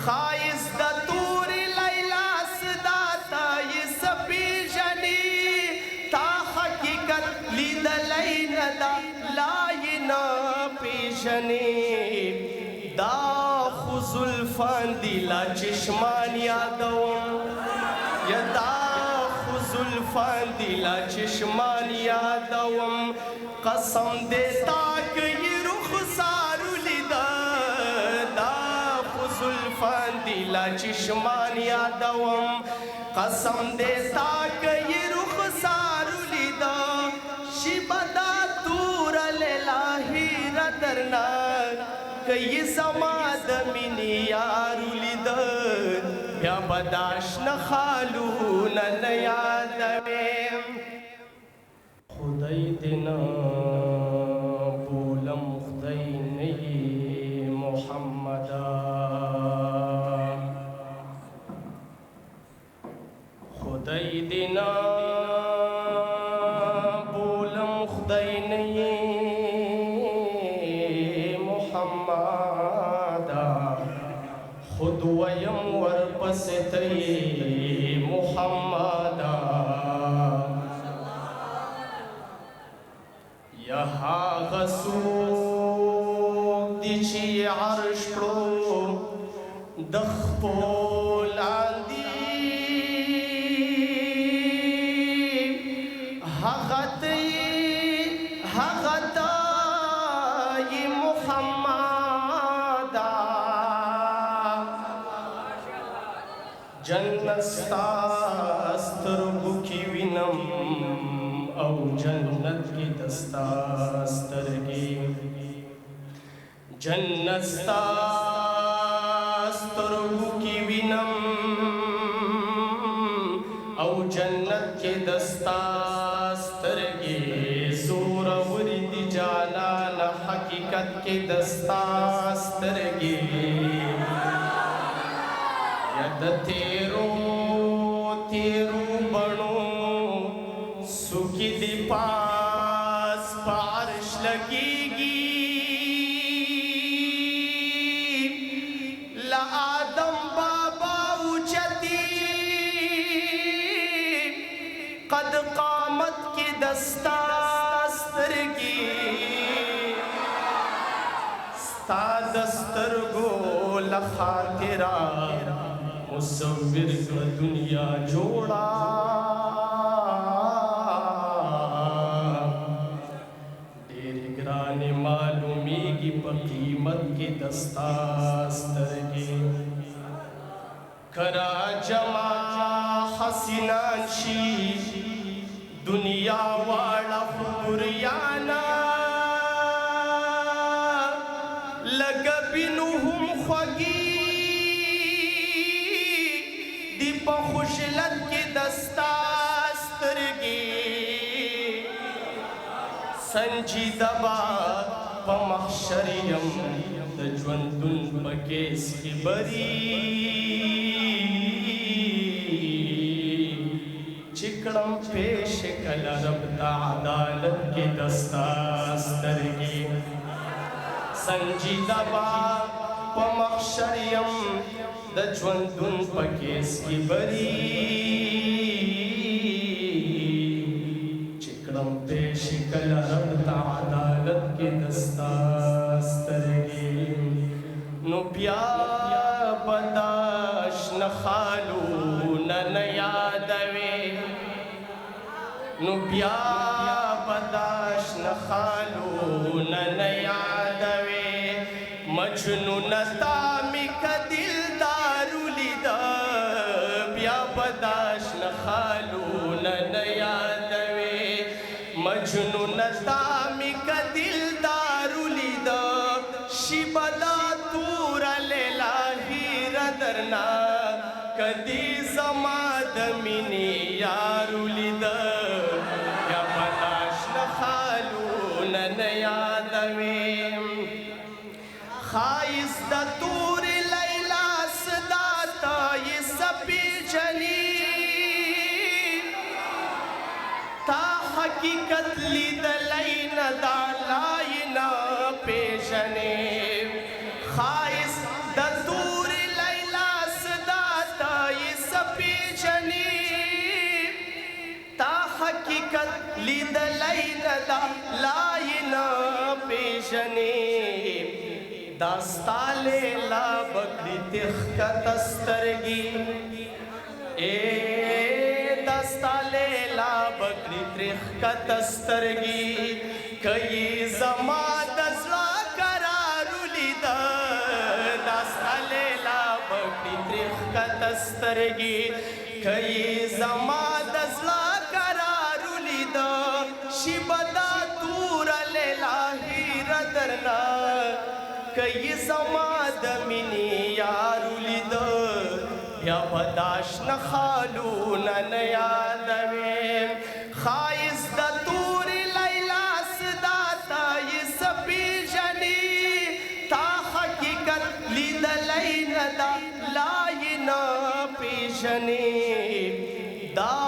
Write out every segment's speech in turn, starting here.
خایس د تور لیلا صدا تا یې سپیژني تا حقیقت لیدلی نه دا لا یې نه پیژني دا خو زلفان دي لا چشمان یادوم یا دا خو زلفان دي لا چشمان یادوم قسم دې تا کوي رخسارو لیده دا خو زلفان دي لا چشمان یادوم قسم دې تا کوي رخسارو لیده شیبه دا تور لیلا هیره درنه کئی زما د مینې یارو لیده بیا به دا شنه خالونه نه یادوې خدای دې نه بولم خدای نه یې محمده خدای دې نه بولم خدای نه یې خود ویم ورپسې ته یې محمده یا هغه څوک دي چې عرش کړو د خپو لاندې هغه ته یې محمده جنت ستا سترګو کې وینم او جنت کې دستا سترګې جنت ستا سترګو کې وینم او جنت کې دستا سترګې زورور دي جانان حقیقت کې دستا سترګې د تیرو بڼو سوکي دی پاس پارش لګيږي لا آدم بابا اوچتي قد قامت کې دستا سترګي ستا دسترګو لخاطرا مصور کا دنیا جوڑا دیر گران معلومی کی قیمت کی دستا سترگی کرا جمع حسنان شی دنیا والا خبریانا لگبنهم خوگی په خوشلت کې دستا سترګې سنجیده با په محشر یم د ژوندون په کیس کې بری چې کړم پیش کله رب د عدالت کې دستا سترګې سنجیده با په محشر یم د ژوندون په کیس کې بری چې کړم پیش کله رب ته عدالت کې دستا سترګې نو بیا به دا شنه خالونه نه یادوې نو بیا به دا شنه خالونه نه یادوې مجنونه تا مې که دلدارو لیده بیا به دا شنه خالونه نه یادوې مجنونه تا مې که دلدارو لیده شیبه دا توره لیلا هیره درنه کدی زما د مینې یارو لیده بیا به دا شنه خالونه نه یادوې خایس د تور لیلا صدا تا یې سپیژني تا حقیقت لیدلی نه دا لا یې نه پیژنې خایس د تور لیلا لیدلی نه دا لا یې نه پیژنې دا ستا لیلا بکړي تښکته سترګې دا ستا لیلا بکړي تښکته سترګې که یې زما د زړه قرار ولیده دا ستا لیلا بکړي تښکته سترګې که یې زما د زړه قرار ولیده شي به دا توره لیلا هیره درنه که یې زما د مینې یار ولیده بیا به دا شنه خالونه نه یادوې ښایست د تورې لیلا صدا ته یې څه پېژنې تا حقیقت لیدلی نه دا لا یې نه پیژنې دا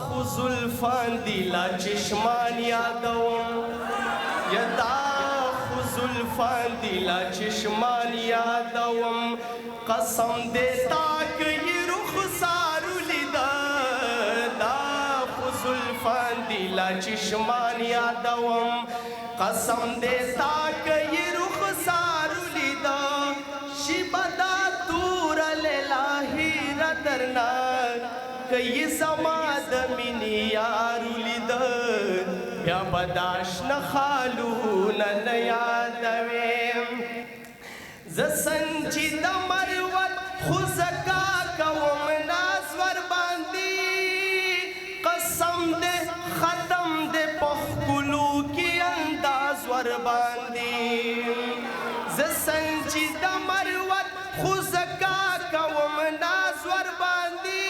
خو زلفان دي لا چشمان یادوم یا دا خو زلفان دي لا چشمان یادوم قسم دې تا که یې رخسار ولیده دا خو زلفان دي لا چشمان یادوم قسم دې تا که یې رخسار ولیده شي به دا توره لیلا هیره درنه که یې زما د مینې یار ولیده بیا به دا شنه خالونه نه یادوې زه سنجید مروت خو زکا کوم ناز ورباندې قسم دې ختم دې په ښکلو کې انداز ورباندې زه سنجید مروت خو زکا کوم ناز ورباندې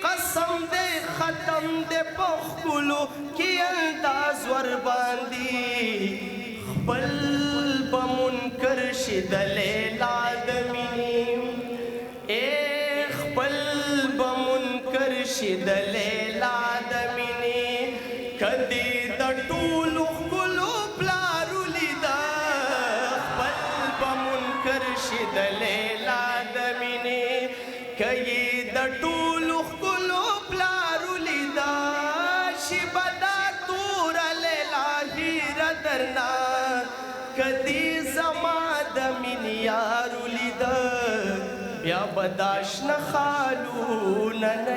قسم دې ختم دې په ښکلو کې انداز ورباندې خپل به منکر شي د لیلا د مینې خپل به منکر شي د لیلا د مینې که دې د ټولو ښکلو پلار ولیده خپل به منکر شي د لیلا د مینې که یې د ټولو ښکلو پلار ولیده شي به دا توره لیلا هیره درنه کدی زما د مینې یار ولیده بیا به دا شنه خالونه نه